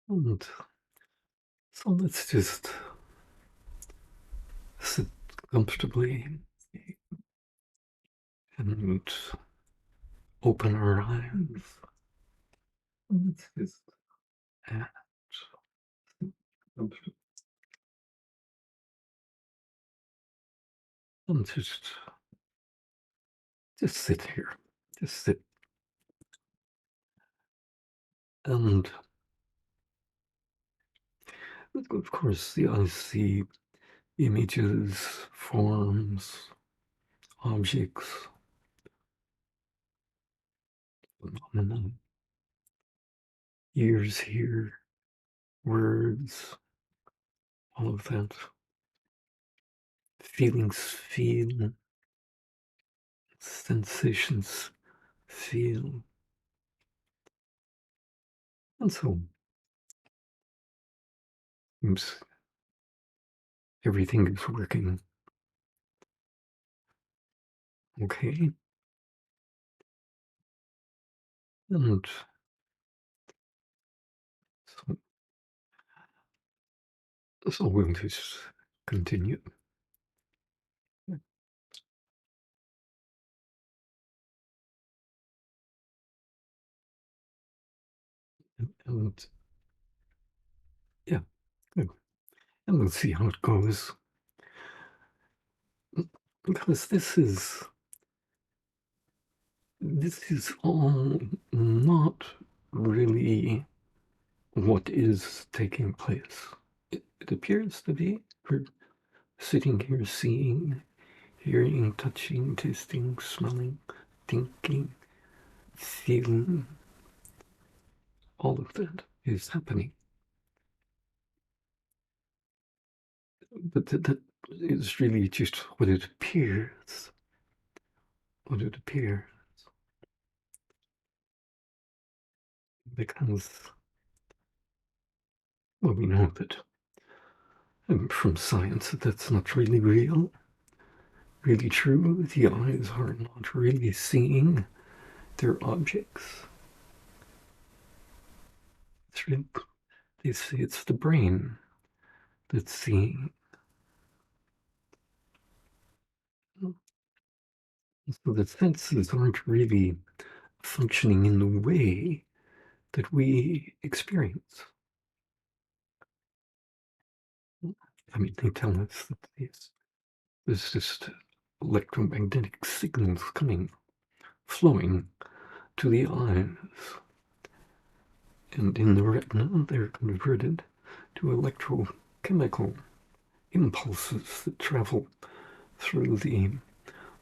And so let's just sit comfortably and open our eyes. Let's just act comfortably. And just sit here. Just sit. And of course, the eyes see images, forms, objects, phenomena. Ears hear words, all of that. Feelings feel, sensations feel. And so seems everything is working okay. And so, so we'll just continue. And yeah, good. And we'll see how it goes. Because this is all not really what is taking place. It appears to be. We're sitting here seeing, hearing, touching, tasting, smelling, thinking, feeling. All of that is happening. But that is really just what it appears. What it appears. Because, well, we know that from science that that's not really real, really true. The eyes are not really seeing their objects. It's really, they say it's the brain that's seeing. So the senses aren't really functioning in the way that we experience. I mean, they tell us that there's just electromagnetic signals flowing to the eyes. And in the retina, they're converted to electrochemical impulses that travel through the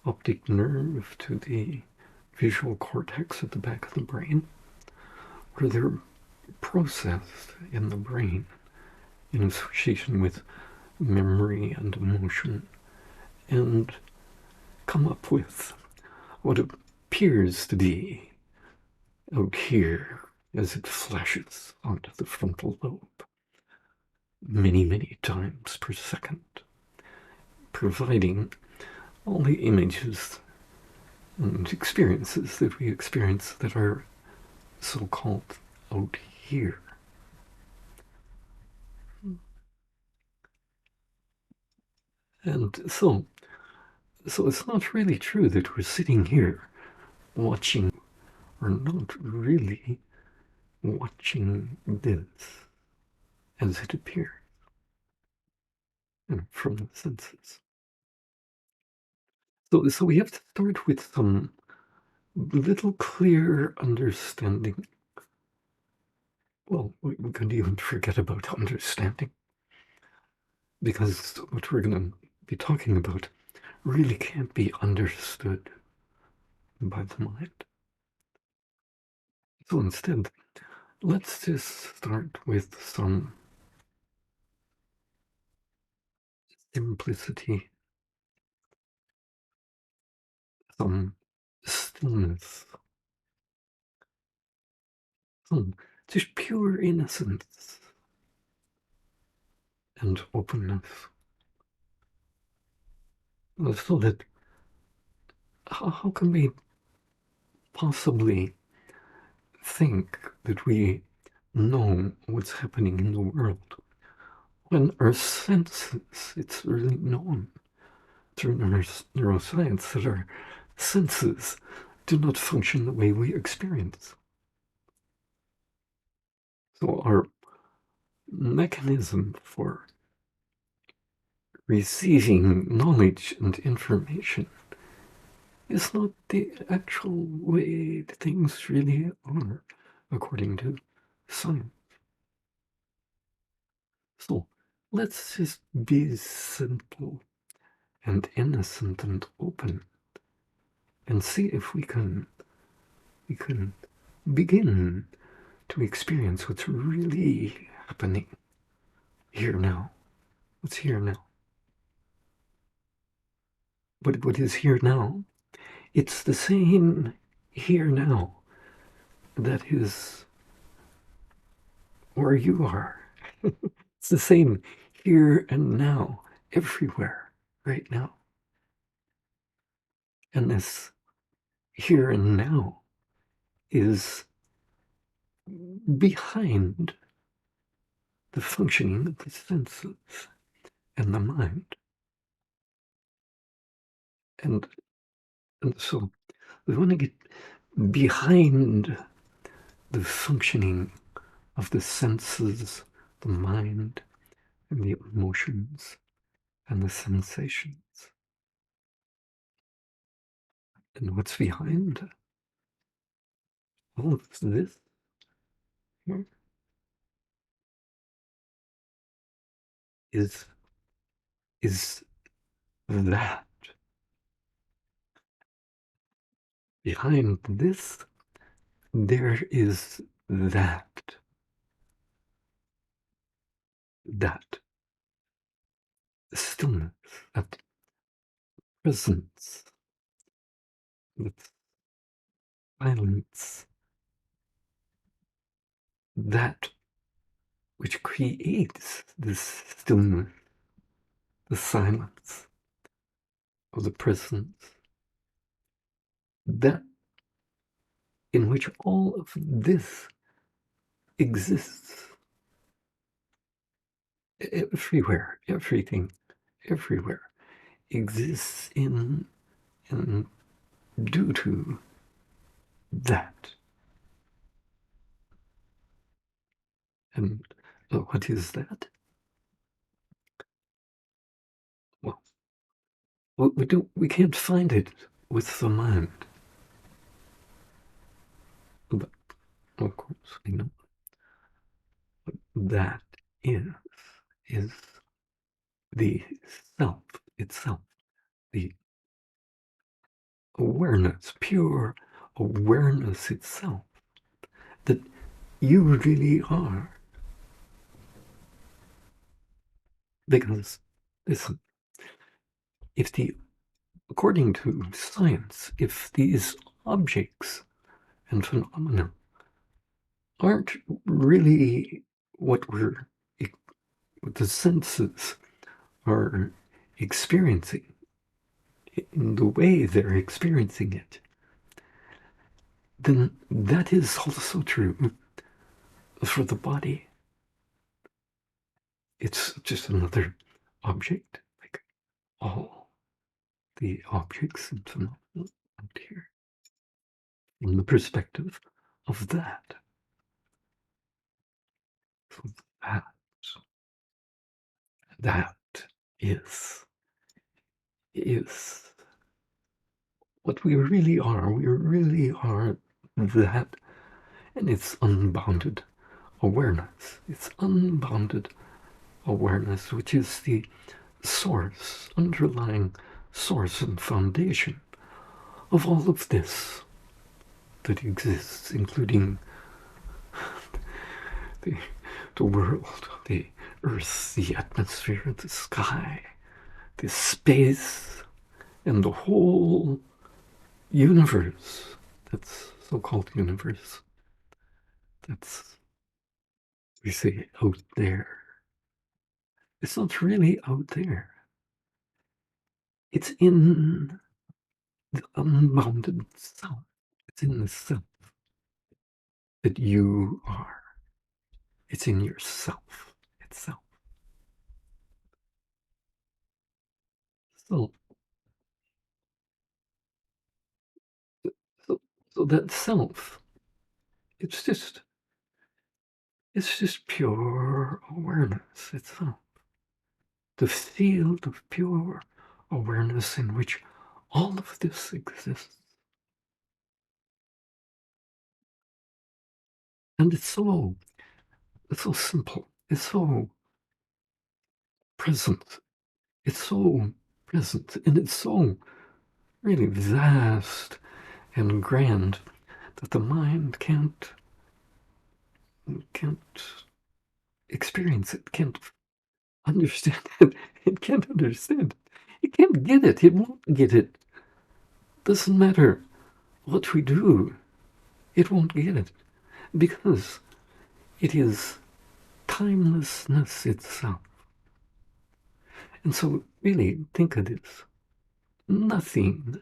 optic nerve to the visual cortex at the back of the brain, where they're processed in the brain in association with memory and emotion, and come up with what appears to be out here as it flashes onto the frontal lobe many, many times per second, providing all the images and experiences that we experience that are so-called out here. And so it's not really true that we're sitting here watching, or not really watching this as it appears from the senses. So we have to start with some little clear understanding. Well, we could even forget about understanding, because what we're going to be talking about really can't be understood by the mind. So instead, let's just start with some simplicity, some stillness, some just pure innocence and openness. So that how can we possibly think that we know what's happening in the world when our senses, it's really known through neuroscience that our senses do not function the way we experience. So our mechanism for receiving knowledge and information is not the actual way things really are, according to science. So let's just be simple and innocent and open and see if we can begin to experience what's really happening here now. What's here now? But what is here now? It's the same here now that is where you are. It's the same here and now, everywhere, right now. And this here and now is behind the functioning of the senses and the mind. And so we want to get behind the functioning of the senses, the mind, and the emotions, and the sensations. And what's behind all of this here is that. Behind this, there is that. That stillness, that presence, that silence, that which creates this stillness, the silence of the presence, that in which all of this exists. Everywhere, everything, everywhere exists in and due to that. And what is that? Well, we can't find it with the mind. But of course, we know what that is the self itself, the awareness, pure awareness itself, that you really are. Because, listen, according to science, if these objects and phenomena aren't really what the senses are experiencing in the way they're experiencing it, then that is also true for the body. It's just another object, like all the objects and phenomena out here, from the perspective of that. So that is what we really are. We really are that, and it's unbounded awareness. It's unbounded awareness, which is the source, underlying source and foundation of all of this that exists, including the world, the earth, the atmosphere, the sky, the space, and the whole universe. That's so-called universe. That's, we say, out there. It's not really out there. It's in the unbounded self. It's in the self that you are. It's in yourself itself. So, so, so that self, it's just pure awareness itself. The field of pure awareness in which all of this exists. And it's so simple. It's so present. It's so present. And it's so really vast and grand that the mind can't experience it, can't understand it. It can't understand it. It can't get it. It won't get it. Doesn't matter what we do. It won't get it because it is timelessness itself. And so really think of this. Nothing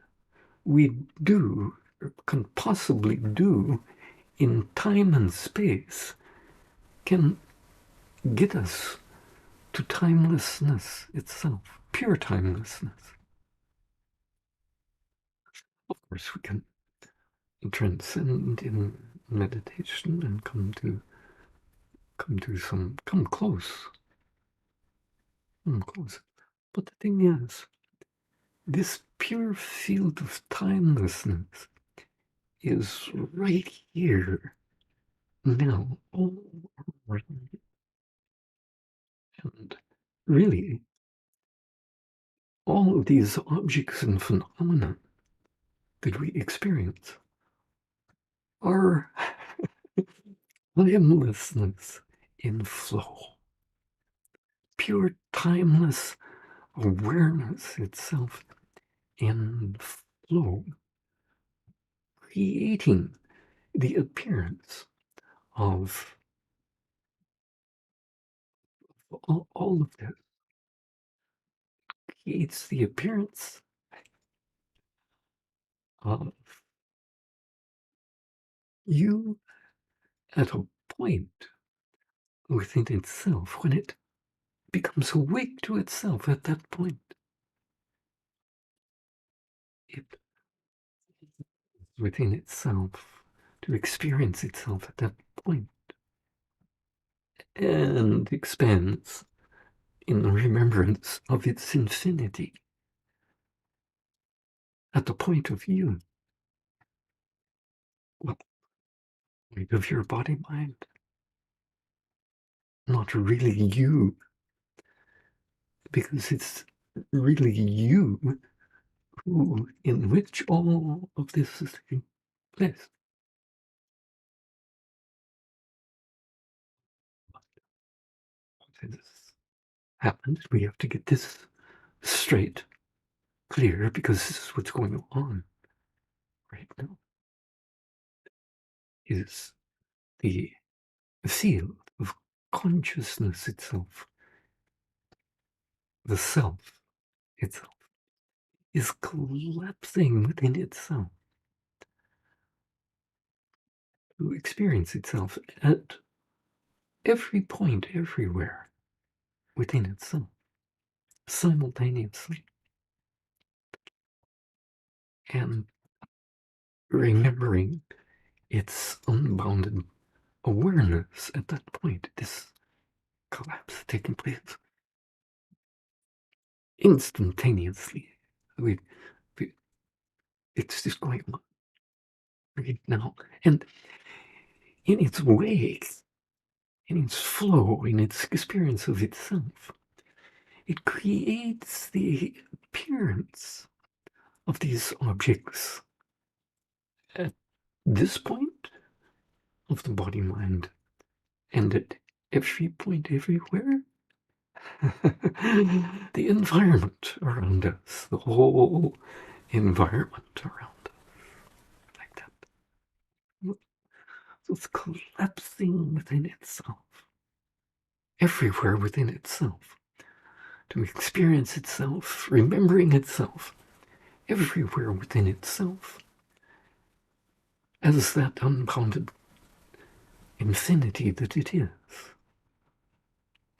we do or can possibly do in time and space can get us to timelessness itself, pure timelessness. Of course, we can transcend in meditation and come close. Come close. But the thing is, this pure field of timelessness is right here now, all around. And really, all of these objects and phenomena that we experience are timelessness in flow, pure timeless awareness itself in flow, creating the appearance of all of this, creates the appearance of you at a point within itself when it becomes awake to itself at that point. It within itself to experience itself at that point and expands in remembrance of its infinity at the point of you, well, of your body mind, not really you, because it's really you who, in which all of this is taking place. Once this happens, we have to get this straight, clear, because this is what's going on right now. Is the field of consciousness itself, the self itself, is collapsing within itself to experience itself at every point, everywhere within itself, simultaneously. And remembering its unbounded awareness at that point, this collapse taking place instantaneously. We, it's just going on right now. And in its wake, in its flow, in its experience of itself, it creates the appearance of these objects at this point of the body mind and at every point everywhere. The environment around us, the whole environment around us, like that. So it's collapsing within itself, everywhere within itself, to experience itself, remembering itself, everywhere within itself, as that unbounded infinity that it is.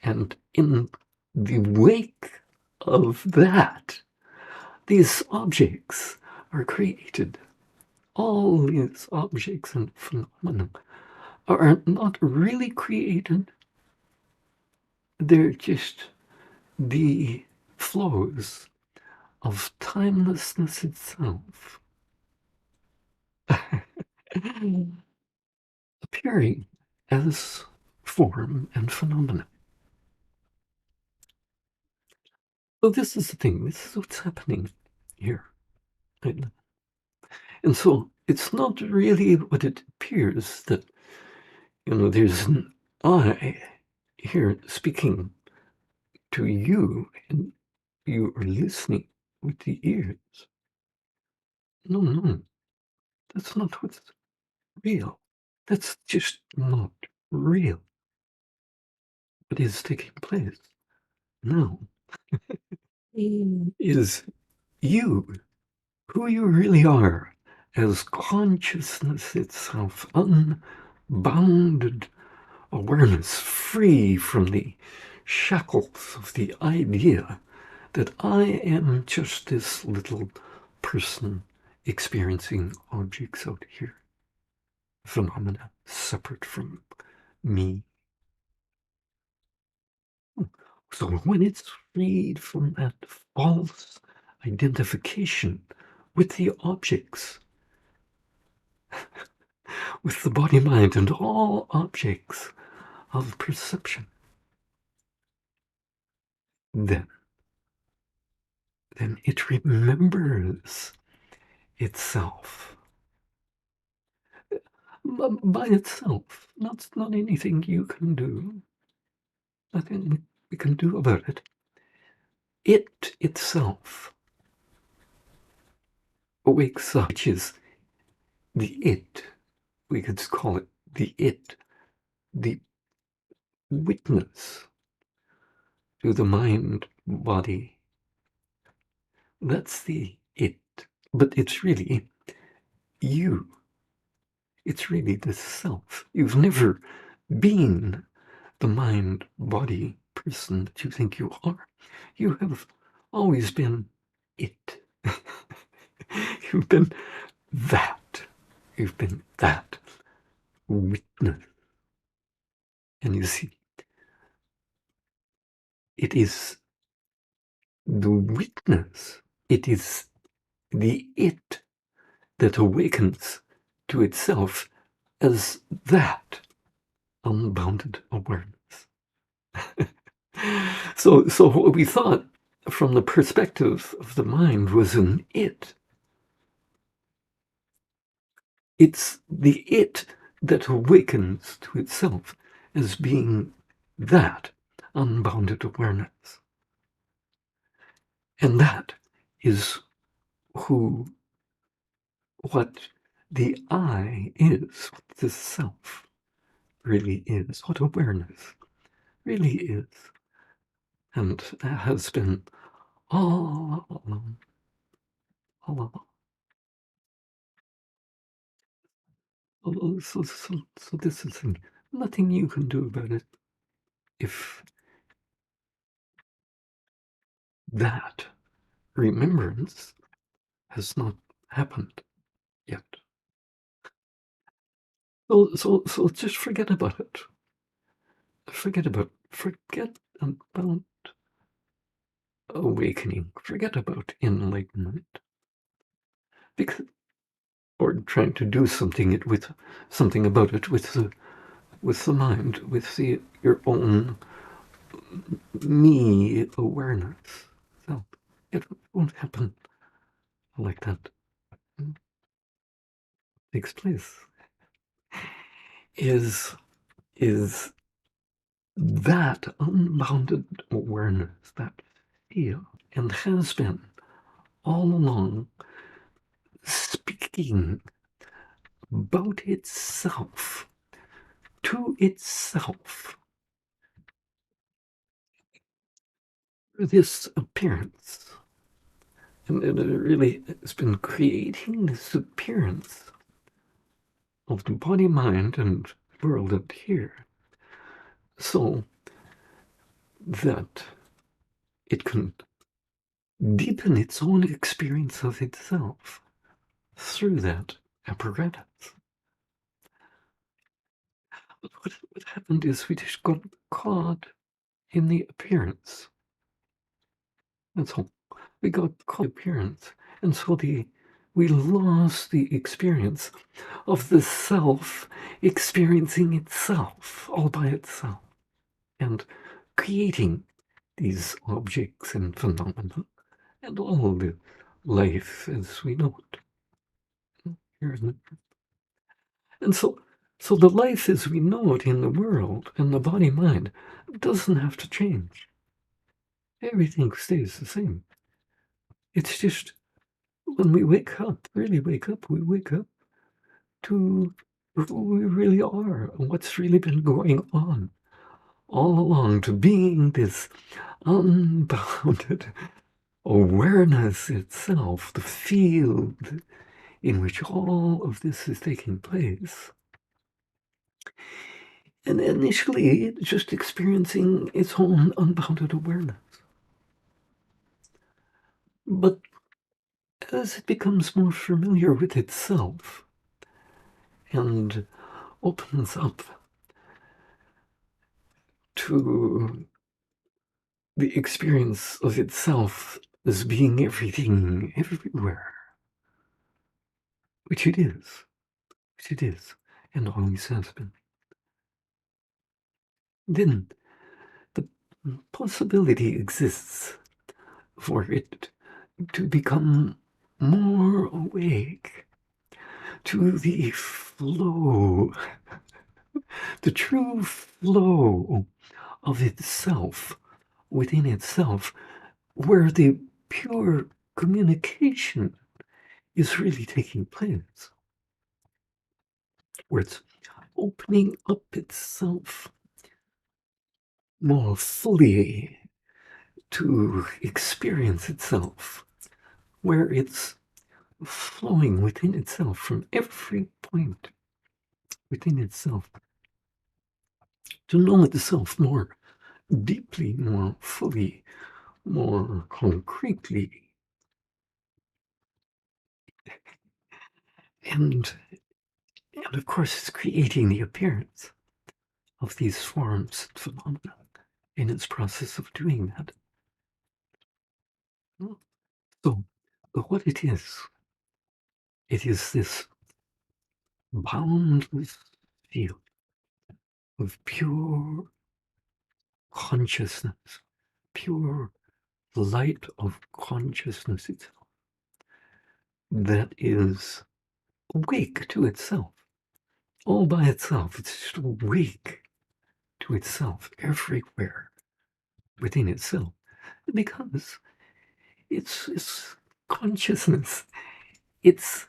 And in the wake of that, these objects are created. All these objects and phenomena are not really created. They're just the flows of timelessness itself appearing as form and phenomena. So this is the thing. This is what's happening here. Right? And so it's not really what it appears that, there's an I here speaking to you, and you are listening with the ears. No, that's not what's real. That's just not real. What is taking place now is you, who you really are, as consciousness itself, unbounded awareness, free from the shackles of the idea that I am just this little person experiencing objects out here, phenomena separate from me. So when it's freed from that false identification with the objects, with the body, mind, and all objects of perception, then it remembers itself by itself. Not anything you can do, nothing we can do about it. It itself wakes up, which is the it. We could call it the it, the witness to the mind body. That's the it. But it's really you. It's really the self. You've never been the mind body person that you think you are. You have always been it. You've been that. You've been that witness. And you see, it is the witness, it is the it that awakens to itself as that unbounded awareness. So what we thought from the perspective of the mind was an it. It's the it that awakens to itself as being that unbounded awareness. And that is what the I is, what the self really is, what awareness really is, and has been all along. So this is nothing you can do about it if that remembrance has not happened yet. So just forget about it. Forget about awakening. Forget about enlightenment. Because, or trying to do something about it with the mind, with your own me awareness. So it won't happen like that. Takes place is that unbounded awareness, that feel, and has been all along speaking about itself to itself. This appearance, and it really has been creating this appearance of the body, mind, and world out here, so that it can deepen its own experience of itself through that apparatus. But what happened is we just got caught in the appearance. That's all. We got caught in the appearance. And so we lost the experience of the self experiencing itself all by itself and creating these objects and phenomena and all the life as we know it. And so the life as we know it in the world and the body-mind doesn't have to change. Everything stays the same. It's just when we wake up, really wake up, we wake up to who we really are and what's really been going on all along, to being this unbounded awareness itself, the field in which all of this is taking place. And initially, it's just experiencing its own unbounded awareness. But as it becomes more familiar with itself and opens up to the experience of itself as being everything, everywhere, which it is, and always has been, then the possibility exists for it to become more awake to the flow, the true flow of itself within itself, where the pure communication is really taking place, where it's opening up itself more fully to experience itself, where it's flowing within itself from every point within itself to know itself more deeply, more fully, more concretely. And of course, it's creating the appearance of these forms and phenomena in its process of doing that. So, what it is this boundless field of pure consciousness, pure light of consciousness itself, that is awake to itself, all by itself. It's just awake to itself everywhere within itself, because it's consciousness. It's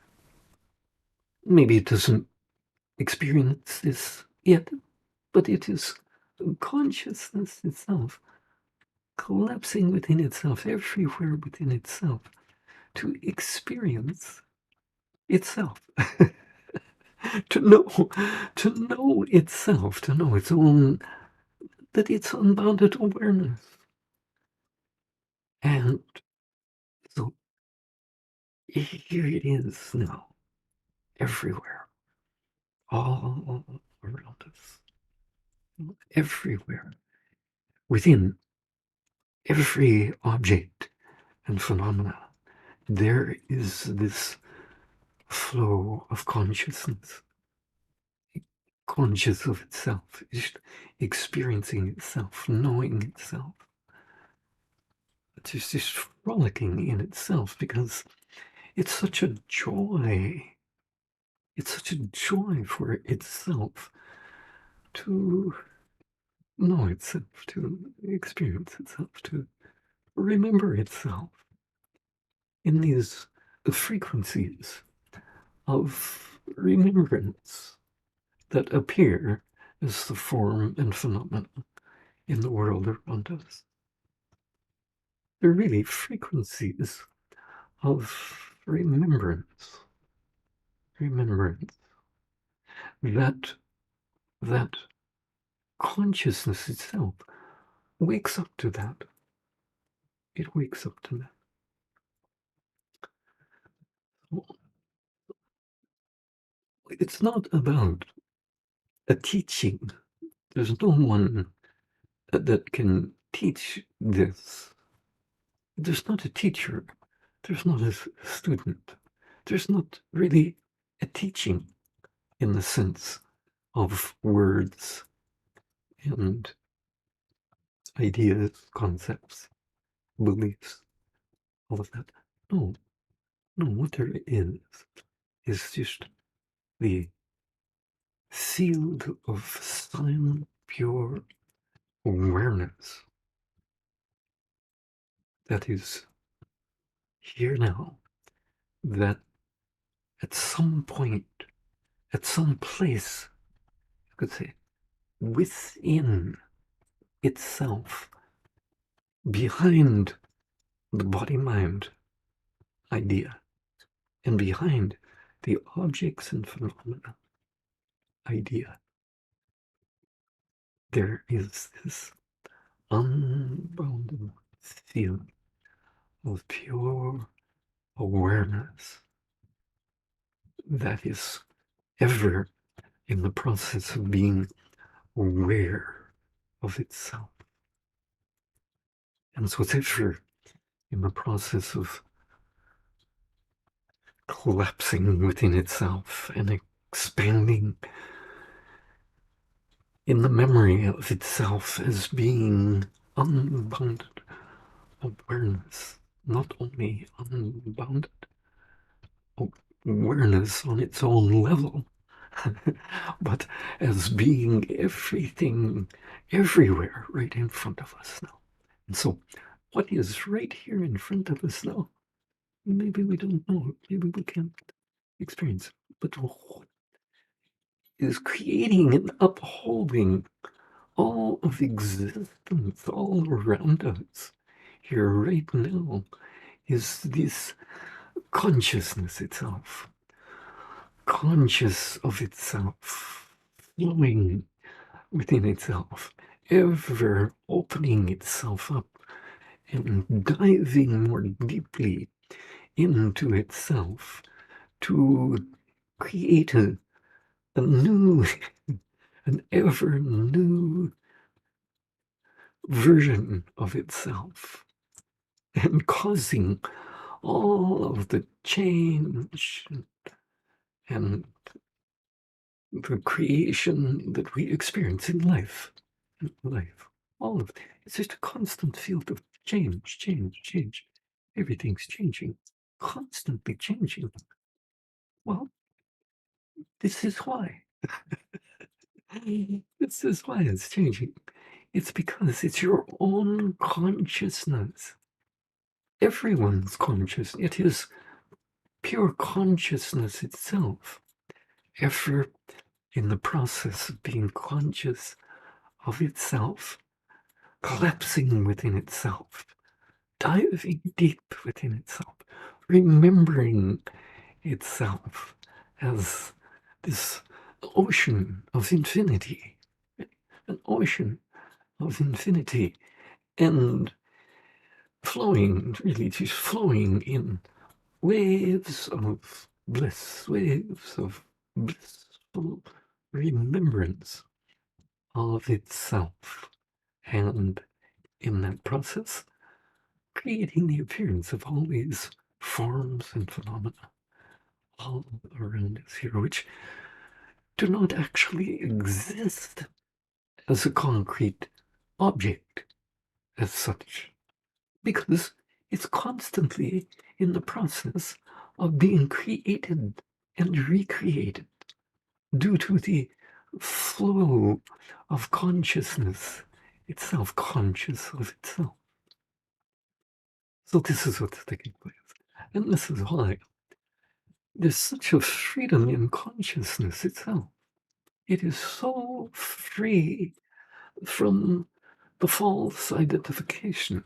maybe it doesn't experience this yet, but it is consciousness itself collapsing within itself, everywhere within itself, to experience itself. to know itself, to know its own, that it's unbounded awareness. And so here it is now, everywhere, all around us, everywhere, within every object and phenomena, there is this flow of consciousness, conscious of itself, experiencing itself, knowing itself. It's just frolicking in itself, because it's such a joy. It's such a joy for itself to know itself, to experience itself, to remember itself in these frequencies of remembrance that appear as the form and phenomenon in the world around us. They're really frequencies of remembrance. that consciousness itself wakes up to that. It wakes up to that. It's not about a teaching. There's no one that can teach this. There's not a teacher. There's not a student. There's not really a teaching in the sense of words and ideas, concepts, beliefs, all of that. No, what there is just the field of silent, pure awareness that is here now, that at some point, at some place, you could say, within itself, behind the body-mind idea, and behind the objects and phenomena idea, there is this unbounded field of pure awareness that is ever in the process of being aware of itself. And so it's ever in the process of collapsing within itself and expanding in the memory of itself as being unbounded awareness, not only unbounded awareness on its own level, but as being everything, everywhere, right in front of us now. And so, what is right here in front of us now? Maybe we don't know, maybe we can't experience, but what is creating and upholding all of existence all around us here right now is this consciousness itself, conscious of itself, flowing within itself, ever opening itself up and diving more deeply into itself to create a new, an ever new version of itself, and causing all of the change and the creation that we experience in life. All of it. It's just a constant field of change. Everything's changing, constantly changing. Well, this is why. This is why it's changing. It's because it's your own consciousness. Everyone's conscious. It is pure consciousness itself, ever in the process of being conscious of itself, collapsing within itself, diving deep within itself, remembering itself as this ocean of infinity, an ocean of infinity, and flowing, really just flowing in waves of bliss, waves of blissful remembrance of itself, and in that process, creating the appearance of all these forms and phenomena all around us here, which do not actually exist as a concrete object as such, because it's constantly in the process of being created and recreated due to the flow of consciousness itself, conscious of itself. So this is what's taking place. And this is why there's such a freedom in consciousness itself. It is so free from the false identification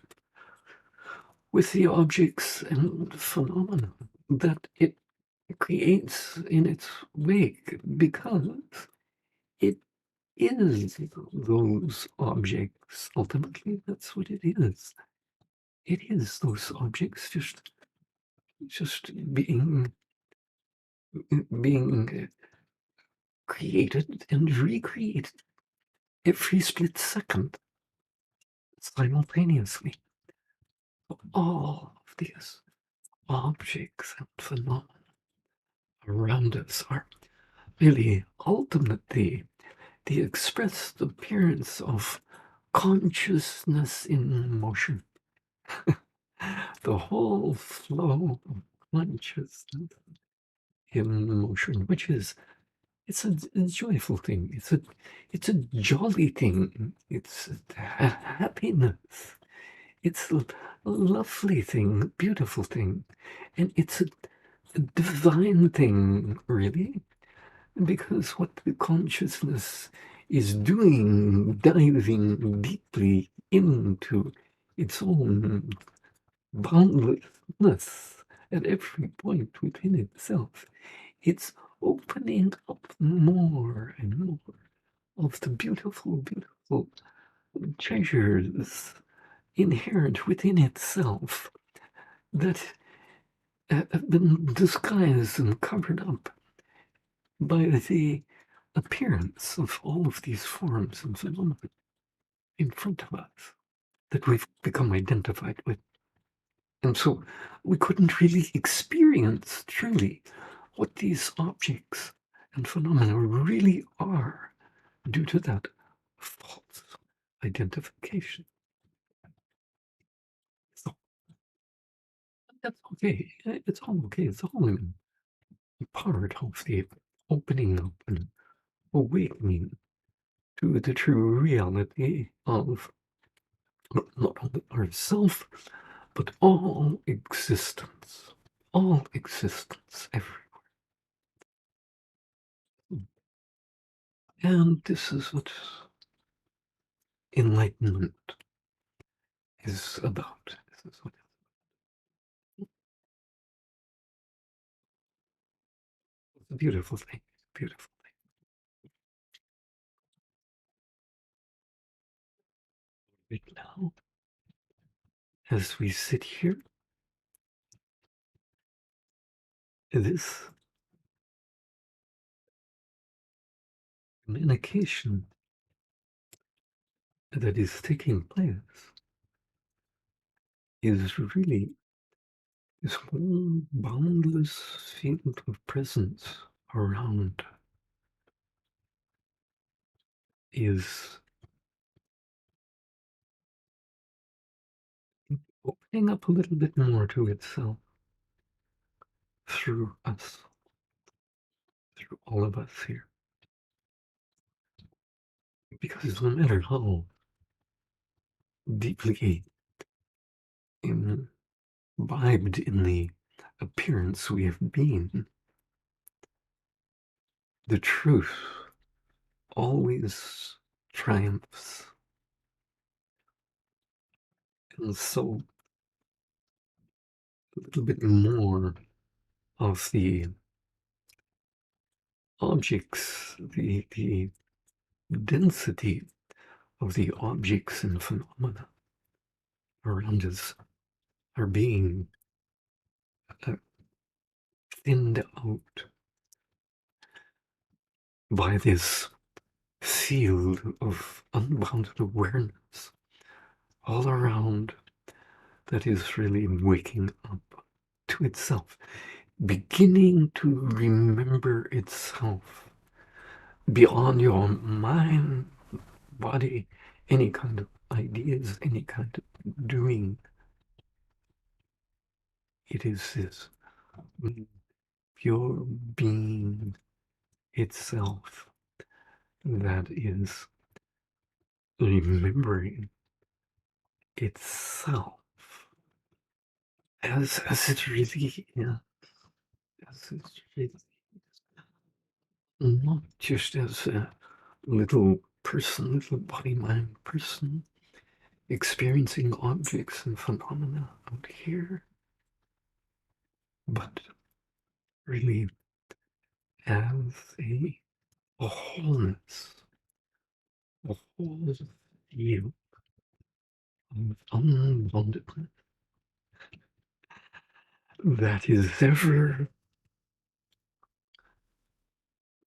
with the objects and phenomena that it creates in its wake because it is those objects. Ultimately, that's what it is. It is those objects just being created and recreated every split second simultaneously. All of these objects and phenomena around us are really ultimately the expressed appearance of consciousness in motion. The whole flow of consciousness in motion, which is it's a joyful thing. It's a jolly thing. It's a happiness. It's a lovely thing, a beautiful thing, and it's a divine thing, really, because what the consciousness is doing, diving deeply into its own boundlessness at every point within itself, it's opening up more and more of the beautiful, beautiful treasures inherent within itself that have been disguised and covered up by the appearance of all of these forms and phenomena in front of us that we've become identified with. And so we couldn't really experience truly what these objects and phenomena really are due to that false identification. So that's okay. It's all okay. It's all part of the opening up and awakening to the true reality of not only ourself, but all existence everywhere. And this is what enlightenment is about. This is what it's a beautiful thing. Beautiful thing. Right now, as we sit here, this communication that is taking place is really this whole boundless field of presence around is opening up a little bit more to itself through us, through all of us here. Because no matter how deeply imbibed in the appearance we have been, the truth always triumphs. And so a little bit more of the objects, the density of the objects and phenomena around us are being thinned out by this field of unbounded awareness all around that is really waking up to itself, beginning to remember itself beyond your mind, body, any kind of ideas, any kind of doing. It is this pure being itself that is remembering itself as it really is, as it really is, not just as a little person, little body mind person experiencing objects and phenomena out here, but really as a wholeness, a whole view of unboundedness that is ever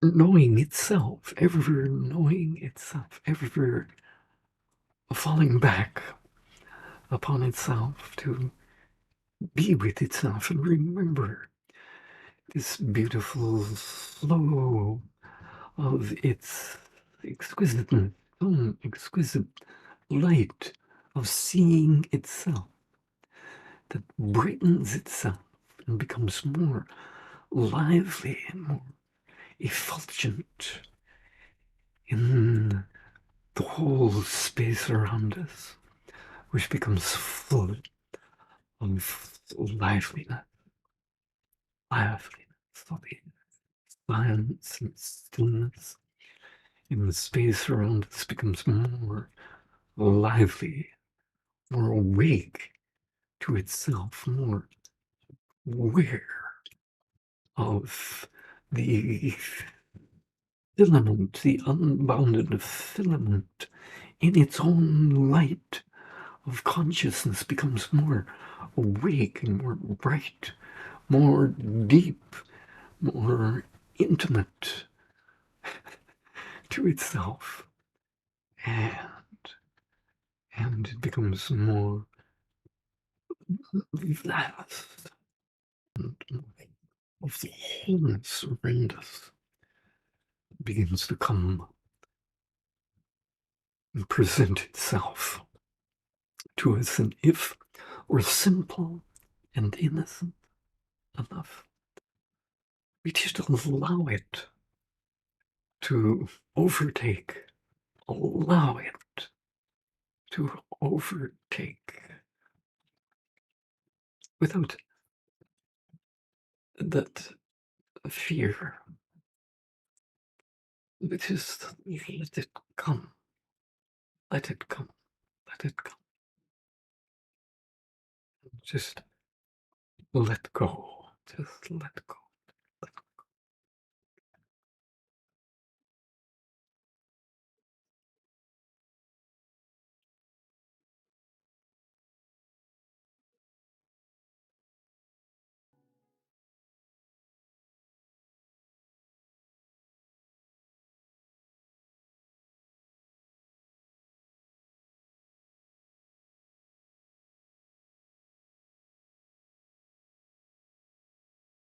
knowing itself, ever knowing itself, ever falling back upon itself to be with itself and remember this beautiful flow of its exquisiteness, exquisite light of seeing itself that brightens itself and becomes more lively and more effulgent in the whole space around us, which becomes full of liveliness, of the silence and stillness in the space around us becomes more lively, more awake to itself, more aware of the filament, the unbounded filament in its own light of consciousness becomes more awake and more bright, more deep, more intimate to itself. And it becomes more vast and of the wholeness around us begins to come and present itself to us, and if we're simple and innocent enough, we just allow it to overtake, allow it to overtake without that fear. Just let it come, let it come, let it come. Just let go, just let go.